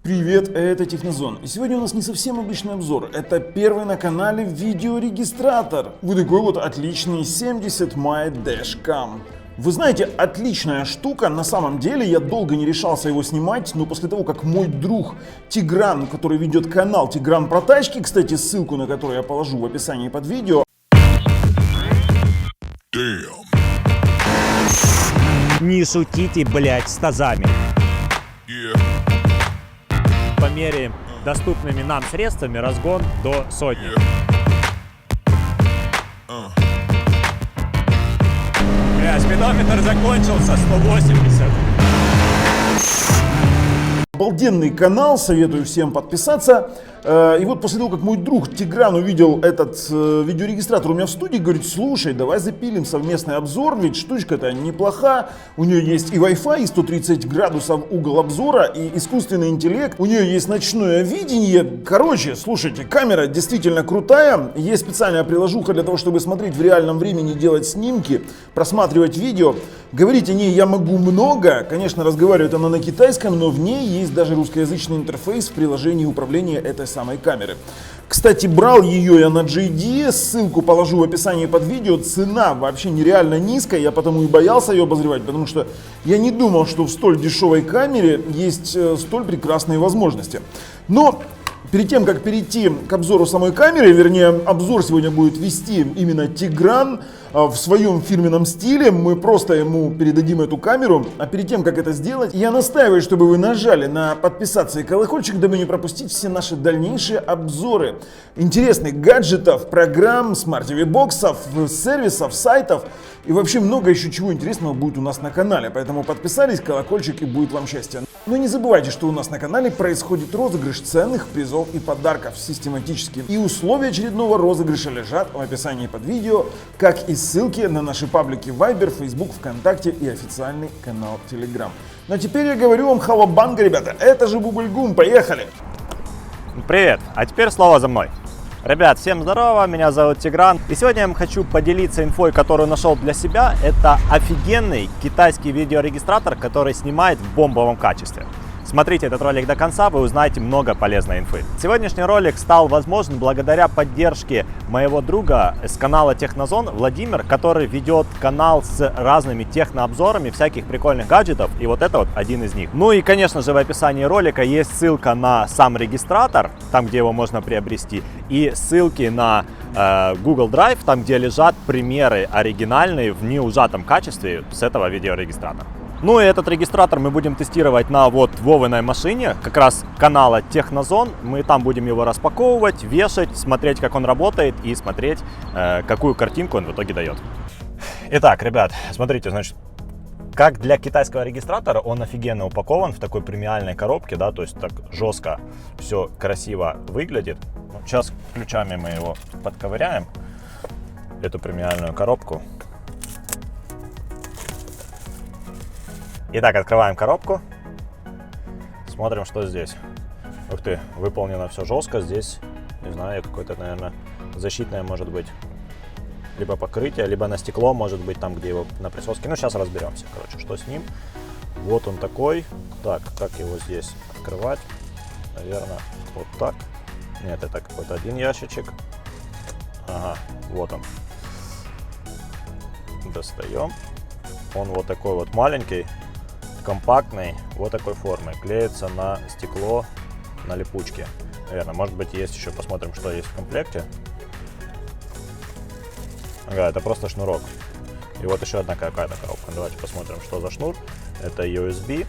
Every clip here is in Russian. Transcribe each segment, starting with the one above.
Привет, это Технозон. И сегодня у нас не совсем обычный обзор. Это первый на канале видеорегистратор. Вот такой вот отличный 70 My Dashcam. Вы знаете, отличная штука. На самом деле я долго не решался его снимать, но после того, как мой друг Тигран, который ведет канал Тигран про тачки, кстати, ссылку на который я положу в описании под видео. Не шутите, блять, с тазами. Померяем доступными нам средствами разгон до сотни. Бля, спидометр закончился, 180. Обалденный канал, советую всем подписаться. И вот после того, как мой друг Тигран увидел этот видеорегистратор у меня в студии, говорит: слушай, давай запилим совместный обзор, ведь штучка-то неплоха. У нее есть и Wi-Fi, и 130 градусов угол обзора, и искусственный интеллект. У нее есть ночное видение. Короче, слушайте, камера действительно крутая. Есть специальная приложуха для того, чтобы смотреть в реальном времени, делать снимки, просматривать видео. Говорить о ней я могу много. Конечно, разговаривает она на китайском, но в ней есть даже русскоязычный интерфейс в приложении управления этой самой камеры. Кстати, брал ее я на JD, ссылку положу в описании под видео. Цена вообще нереально низкая, я потому и боялся ее обозревать, потому что я не думал, что в столь дешевой камере есть столь прекрасные возможности. Но перед тем, как перейти к обзору самой камеры, вернее, обзор сегодня будет вести именно Тигран в своем фирменном стиле, мы просто ему передадим эту камеру. А перед тем, как это сделать, я настаиваю, чтобы вы нажали на подписаться и колокольчик, дабы не пропустить все наши дальнейшие обзоры интересных гаджетов, программ, смарт-ТВ-боксов, сервисов, сайтов и вообще много еще чего интересного будет у нас на канале. Поэтому подписались, колокольчик, и будет вам счастье. Но не забывайте, что у нас на канале происходит розыгрыш ценных призов и подарков систематически. И условия очередного розыгрыша лежат в описании под видео, как и ссылки на наши паблики Viber, Facebook, ВКонтакте и официальный канал Telegram. Но теперь я говорю вам халабанга, ребята. Это же Бубльгум. Поехали! Привет, а теперь слово за мной. Ребят, всем здорово, меня зовут Тигран. И сегодня я хочу поделиться инфой, которую нашел для себя. Это офигенный китайский видеорегистратор, который снимает в бомбовом качестве. Смотрите этот ролик до конца, вы узнаете много полезной инфы. Сегодняшний ролик стал возможен благодаря поддержке моего друга с канала Технозон, Владимир, который ведет канал с разными технообзорами всяких прикольных гаджетов, и вот это вот один из них. Ну и, конечно же, в описании ролика есть ссылка на сам регистратор, там, где его можно приобрести, и ссылки на Google Drive, там, где лежат примеры оригинальные в неужатом качестве с этого видеорегистратора. Ну и этот регистратор мы будем тестировать на вот Вовиной машине, как раз канала Технозон. Мы там будем его распаковывать, вешать, смотреть, как он работает, и смотреть, какую картинку он в итоге дает. Итак, ребят, смотрите, значит, как для китайского регистратора он офигенно упакован в такой премиальной коробке, да, то есть так жестко, все красиво выглядит. Сейчас ключами мы его подковыряем, эту премиальную коробку. Итак, открываем коробку, смотрим, что здесь. Ух ты, выполнено все жестко, здесь, не знаю, какое-то, наверное, защитное может быть, либо покрытие, либо на стекло может быть, там, где его на присоске. Ну, сейчас разберемся, короче, что с ним. Вот он такой. Так, как его здесь открывать? Наверное, вот так. Нет, это какой-то один ящичек. Ага, вот он. Достаем. Он вот такой вот маленький, компактный, вот такой формы, клеится на стекло, на липучке. Наверное, может быть, есть еще, посмотрим, что есть в комплекте. Ага, это просто шнурок. И вот еще одна какая-то коробка. Давайте посмотрим, что за шнур. Это USB,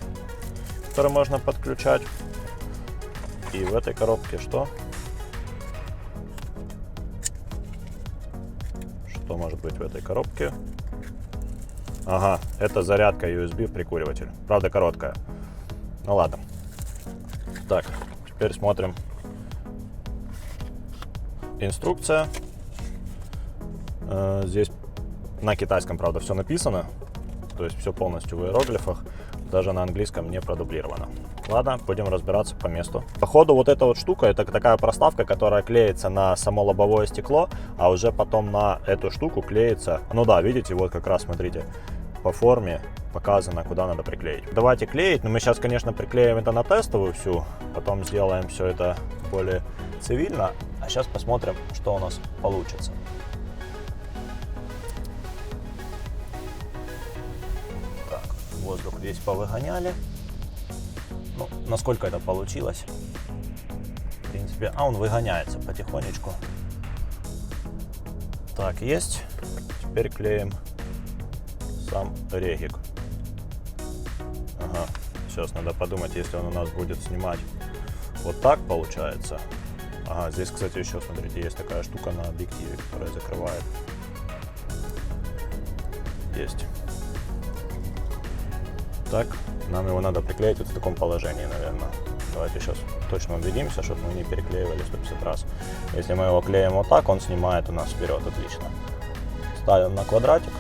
который можно подключать. И в этой коробке что? Что может быть в этой коробке? Ага, это зарядка USB в прикуриватель. Правда, короткая. Ну ладно. Так, теперь смотрим. Инструкция. Здесь на китайском, правда, все написано. То есть все полностью в иероглифах. Даже на английском не продублировано. Ладно, будем разбираться по месту. Походу, вот эта вот штука, это такая проставка, которая клеится на само лобовое стекло, а уже потом на эту штуку клеится. Ну да, видите, вот как раз, смотрите, по форме показано, куда надо приклеить. Давайте клеить, но мы сейчас, конечно, приклеим это на тестовую всю, потом сделаем все это более цивильно, а сейчас посмотрим, что у нас получится. Так, воздух весь повыгоняли. Ну, насколько это получилось? В принципе, он выгоняется потихонечку. Так, есть. Теперь клеим сам регик. Ага, сейчас надо подумать, если он у нас будет снимать вот так получается. Ага, здесь, кстати, еще, смотрите, есть такая штука на объективе, которая закрывает. Есть. Так, нам его надо приклеить вот в таком положении, наверное. Давайте сейчас точно убедимся, чтобы мы не переклеивали 150 раз. Если мы его клеим вот так, он снимает у нас вперед, отлично. Ставим на квадратик.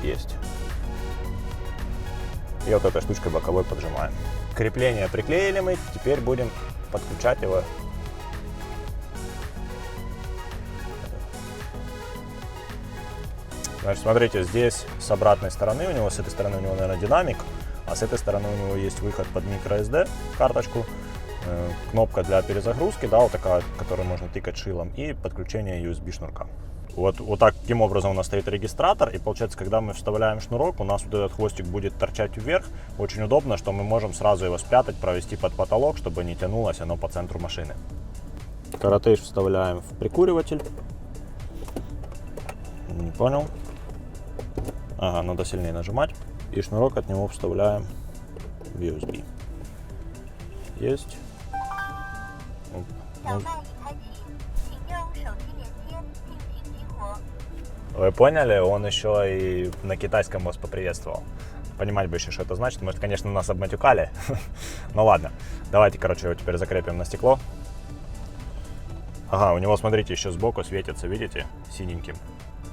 Есть. И вот этой штучкой боковой поджимаем. Крепление приклеили мы, теперь будем подключать его. Значит, смотрите, здесь с обратной стороны у него, с этой стороны у него, наверное, динамик, а с этой стороны у него есть выход под microSD карточку, кнопка для перезагрузки, да, вот такая, которую можно тыкать шилом, и подключение USB шнурка. Вот таким образом у нас стоит регистратор, и получается, когда мы вставляем шнурок, у нас вот этот хвостик будет торчать вверх. Очень удобно, что мы можем сразу его спрятать, провести под потолок, чтобы не тянулось оно по центру машины. Коротыш вставляем в прикуриватель. Не понял. Ага, надо сильнее нажимать. И шнурок от него вставляем в USB. Есть. Вы поняли? Он еще и на китайском вас поприветствовал. Понимать бы еще, что это значит. Может, конечно, нас обматюкали. Ну ладно. Давайте, короче, его теперь закрепим на стекло. Ага, у него, смотрите, еще сбоку светится, видите, синеньким.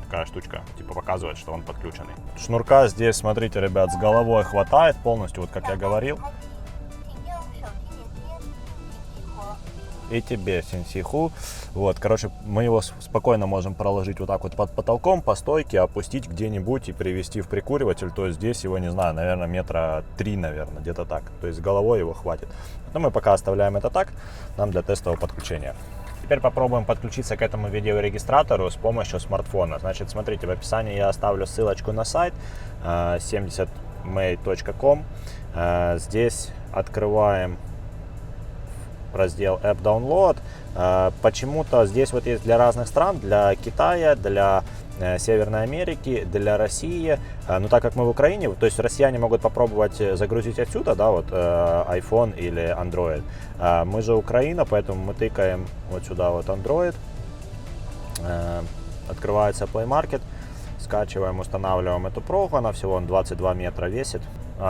Такая штучка, типа показывает, что он подключенный. Шнурка здесь, смотрите, ребят, с головой хватает полностью, вот как я говорил. И тебе, синсиху. Вот, короче, мы его спокойно можем проложить вот так вот под потолком, по стойке, опустить где-нибудь и привести в прикуриватель. То есть здесь его, не знаю, наверное, метра 3, наверное, где-то так. То есть головой его хватит. Но мы пока оставляем это так, нам для тестового подключения. Теперь попробуем подключиться к этому видеорегистратору с помощью смартфона. Значит, смотрите, в описании я оставлю ссылочку на сайт 70may.com. Здесь открываем раздел App Download. Почему-то здесь вот есть для разных стран, для Китая, для Северной Америки, для России. Но так как мы в Украине, то есть россияне могут попробовать загрузить отсюда, да, вот iPhone или Android. Мы же Украина, поэтому мы тыкаем вот сюда вот Android. Открывается Play Market. Скачиваем, устанавливаем эту прогу. Она всего 22 метра весит.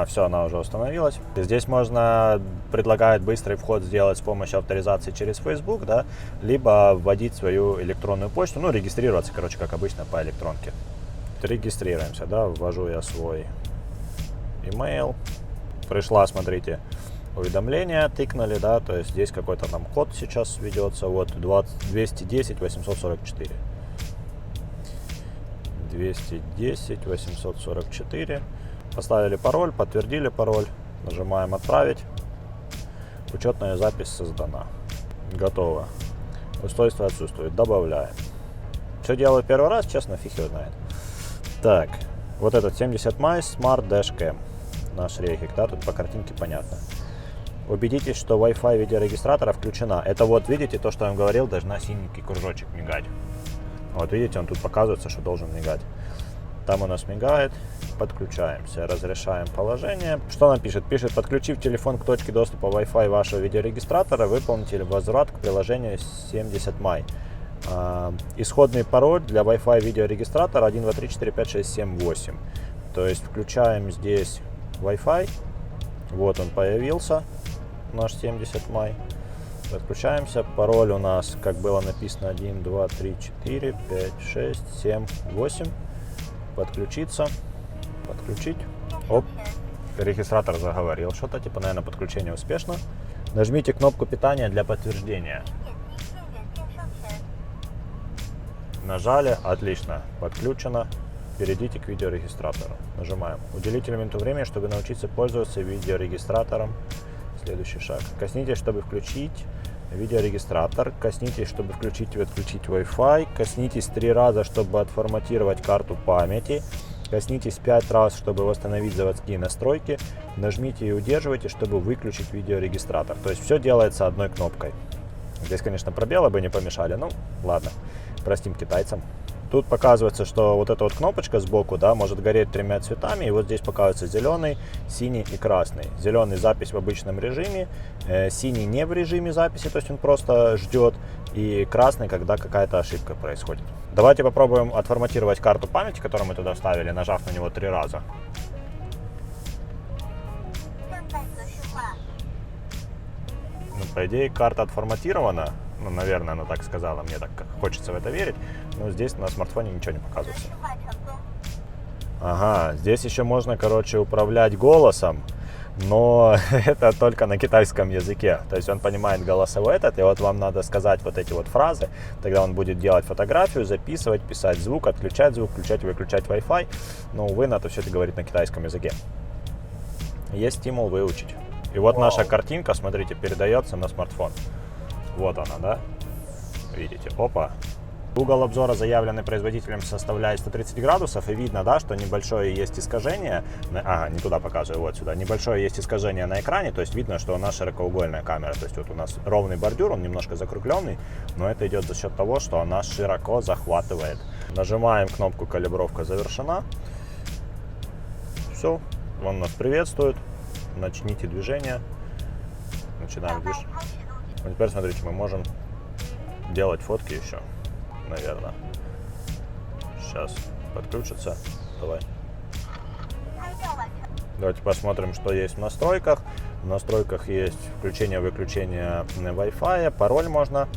Все, она уже установилась. Здесь можно, предлагает быстрый вход сделать с помощью авторизации через Facebook, да, либо вводить свою электронную почту, ну, регистрироваться, короче, как обычно, по электронке. Регистрируемся, да, ввожу я свой email. Пришла, смотрите, уведомление, тыкнули, да, то есть здесь какой-то там код сейчас ведется, вот, 210 844. 210 844. Поставили пароль, подтвердили пароль, нажимаем «Отправить». Учетная запись создана. Готово. Устройство отсутствует. Добавляем. Все делаю первый раз, честно, фиг его знает. Так, вот этот 70may Smart Dash Cam. Наш регик, да, тут по картинке понятно. Убедитесь, что Wi-Fi видеорегистратора включена. Это вот, видите, то, что я вам говорил, должна синенький кружочек мигать. Вот видите, он тут показывается, что должен мигать. Там у нас мигает. Подключаемся, разрешаем положение. Что она пишет? Пишет: подключив телефон к точке доступа Wi-Fi вашего видеорегистратора, выполните возврат к приложению 70may. Исходный пароль для Wi-Fi видеорегистратора 1, 2, 3, 4, 5, 6, 7, 8. То есть включаем здесь Wi-Fi. Вот он появился, наш 70may. Подключаемся. Пароль у нас, как было написано, 1, 2, 3, 4, 5, 6, 7, 8. Подключиться. Подключить. Оп. Регистратор заговорил что-то, типа, наверное, подключение успешно. Нажмите кнопку питания для подтверждения. Нажали, отлично, подключено. Перейдите к видеорегистратору. Нажимаем. Уделите минуту времени, чтобы научиться пользоваться видеорегистратором. Следующий шаг. Коснитесь, чтобы включить видеорегистратор. Коснитесь, чтобы включить и отключить Wi-Fi. Коснитесь 3 раза, чтобы отформатировать карту памяти. Коснитесь 5 раз, чтобы восстановить заводские настройки. Нажмите и удерживайте, чтобы выключить видеорегистратор. То есть все делается одной кнопкой. Здесь, конечно, пробелы бы не помешали. Ну, ладно, простим китайцам. Тут показывается, что вот эта вот кнопочка сбоку, да, может гореть 3 цветами. И вот здесь показывается зеленый, синий и красный. Зеленый — запись в обычном режиме, синий не в режиме записи, то есть он просто ждет. И красный, когда какая-то ошибка происходит. Давайте попробуем отформатировать карту памяти, которую мы туда вставили, нажав на него 3 раза. Ну, по идее, карта отформатирована. Ну, наверное, она так сказала, мне так хочется в это верить. Но здесь на смартфоне ничего не показывается. Ага, здесь еще можно, короче, управлять голосом, но это только на китайском языке. То есть он понимает голосовой этот, и вот вам надо сказать вот эти вот фразы, тогда он будет делать фотографию, записывать, писать звук, включать, выключать Wi-Fi. Но, увы, надо все это говорить на китайском языке. Есть стимул выучить. И вот наша картинка, смотрите, передается на смартфон. Вот она, да? Видите? Опа. Угол обзора, заявленный производителем, составляет 130 градусов. И видно, да, что небольшое есть искажение. Ага, не туда показываю, вот сюда. Небольшое есть искажение на экране. То есть видно, что у нас широкоугольная камера. То есть вот у нас ровный бордюр, он немножко закругленный. Но это идет за счет того, что она широко захватывает. Нажимаем кнопку «Калибровка завершена». Все, он нас приветствует. Начните движение. Начинаем движение. Теперь смотрите, мы можем делать фотки еще, наверное. Сейчас подключится. Давай. Давайте посмотрим, что есть в настройках. В настройках есть включение-выключение Wi-Fi, пароль можно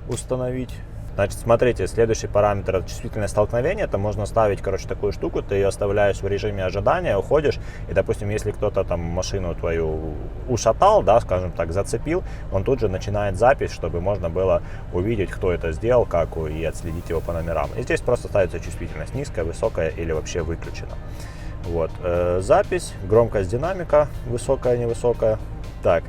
установить. Значит, смотрите, следующий параметр — это чувствительное столкновение. Это можно ставить, короче, такую штуку, ты ее оставляешь в режиме ожидания, уходишь, и, допустим, если кто-то там машину твою ушатал, да, скажем так, зацепил, он тут же начинает запись, чтобы можно было увидеть, кто это сделал, как, и отследить его по номерам. И здесь просто ставится чувствительность низкая, высокая или вообще выключена. Вот, запись, громкость динамика, высокая, невысокая. Так,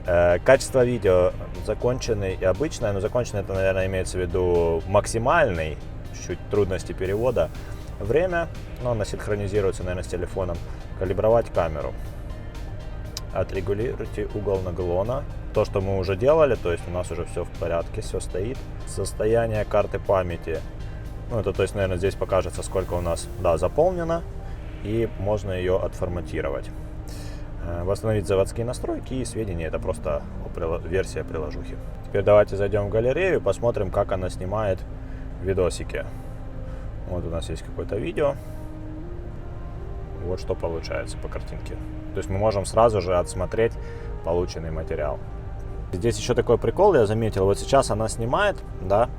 качество видео законченный и обычное, но законченный — это, наверное, имеется в виду максимальный, чуть трудности перевода. Время, но она синхронизируется, наверное, с телефоном. Калибровать камеру. Отрегулируйте угол наклона. То, что мы уже делали, то есть у нас уже все в порядке, все стоит. Состояние карты памяти. Ну, это, то есть, наверное, здесь покажется, сколько у нас, да, заполнено, и можно ее отформатировать. Восстановить заводские настройки и сведения — это просто версия приложухи. Теперь давайте зайдем в галерею и посмотрим, как она снимает видосики. Вот у нас есть какое-то видео. Вот что получается по картинке. То есть мы можем сразу же отсмотреть полученный материал. Здесь еще такой прикол я заметил. Вот сейчас она снимает, да,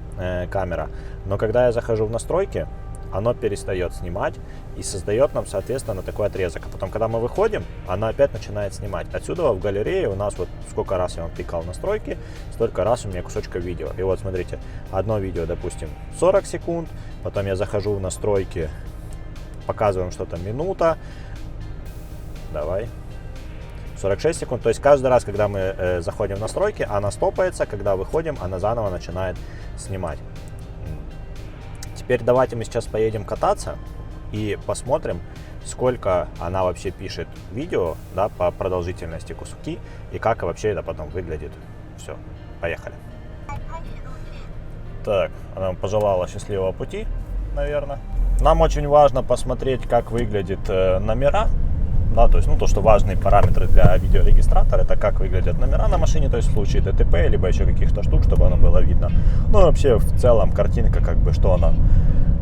камера, но когда я захожу в настройки, оно перестает снимать и создает нам, соответственно, такой отрезок. А потом, когда мы выходим, она опять начинает снимать. Отсюда в галерее у нас вот сколько раз я вам тыкал настройки, столько раз у меня кусочка видео. И вот смотрите, одно видео, допустим, 40 секунд, потом я захожу в настройки, показываем что-то минута, давай, 46 секунд. То есть каждый раз, когда мы заходим в настройки, она стопается, когда выходим, она заново начинает снимать. Теперь давайте мы сейчас поедем кататься и посмотрим, сколько она вообще пишет видео, да, по продолжительности куски, и как вообще это потом выглядит. Все, поехали. Так, она пожелала счастливого пути, наверное. Нам очень важно посмотреть, как выглядят номера. Да, то есть, ну, то, что важные параметры для видеорегистратора, это как выглядят номера на машине, то есть в случае ДТП, либо еще каких-то штук, чтобы оно было видно. Ну, вообще, в целом, картинка, как бы, что она.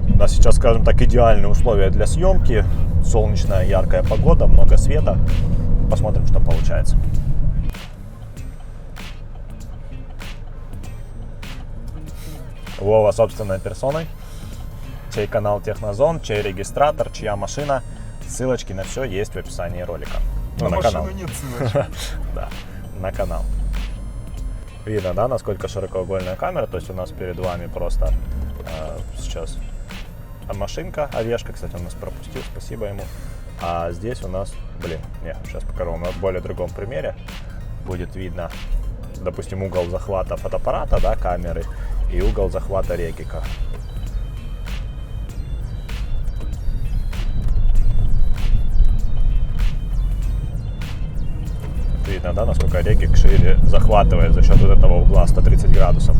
У нас сейчас, скажем так, идеальные условия для съемки. Солнечная, яркая погода, много света. Посмотрим, что получается. Вова собственной персоной. Чей канал Технозон, чей регистратор, чья машина. Ссылочки на все есть в описании ролика. Ну, на канал. Нет ссылочек. Да, на канал. Видно, да, насколько широкоугольная камера. То есть у нас перед вами просто сейчас машинка, Овешка, кстати, он нас пропустил, спасибо ему. А здесь у нас, сейчас покажу вам на более другом примере. Будет видно, допустим, угол захвата фотоаппарата, да, камеры, и угол захвата регика. Видно, да, насколько регик шире захватывает за счет вот этого угла 130 градусов.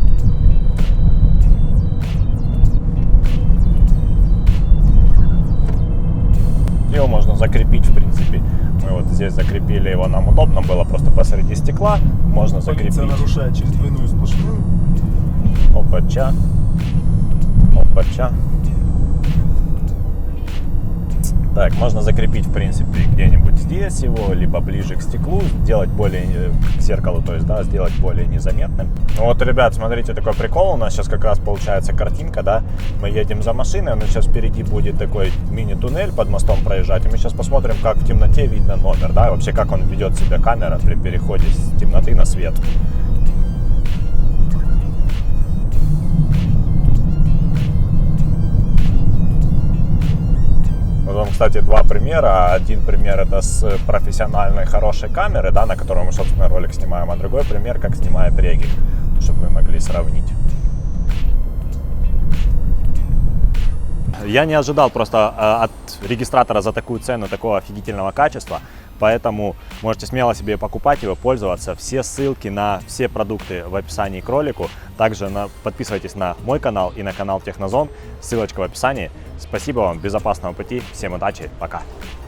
Его можно закрепить, в принципе. Мы вот здесь закрепили его, нам удобно было просто посреди стекла. Можно закрепить. Полиция нарушает через двойную сплошную. Опача. Опача. Так, можно закрепить, в принципе, где-нибудь здесь его, либо ближе к стеклу, сделать более, к зеркалу, то есть, да, сделать более незаметным. Ну вот, ребят, смотрите, такой прикол, у нас сейчас как раз получается картинка, да, мы едем за машиной, но сейчас впереди будет такой мини-туннель под мостом проезжать, и мы сейчас посмотрим, как в темноте видно номер, да, и вообще, как он ведет себя, камера, при переходе с темноты на свет. Вот вам, кстати, два примера. Один пример это с профессиональной хорошей камеры, да, на которой мы, собственно, ролик снимаем, а другой пример, как снимает регик, чтобы вы могли сравнить. Я не ожидал просто от регистратора за такую цену, такого офигительного качества, поэтому можете смело себе покупать его, пользоваться. Все ссылки на все продукты в описании к ролику. Также подписывайтесь на мой канал и на канал Технозон, ссылочка в описании. Спасибо вам, безопасного пути, всем удачи, пока!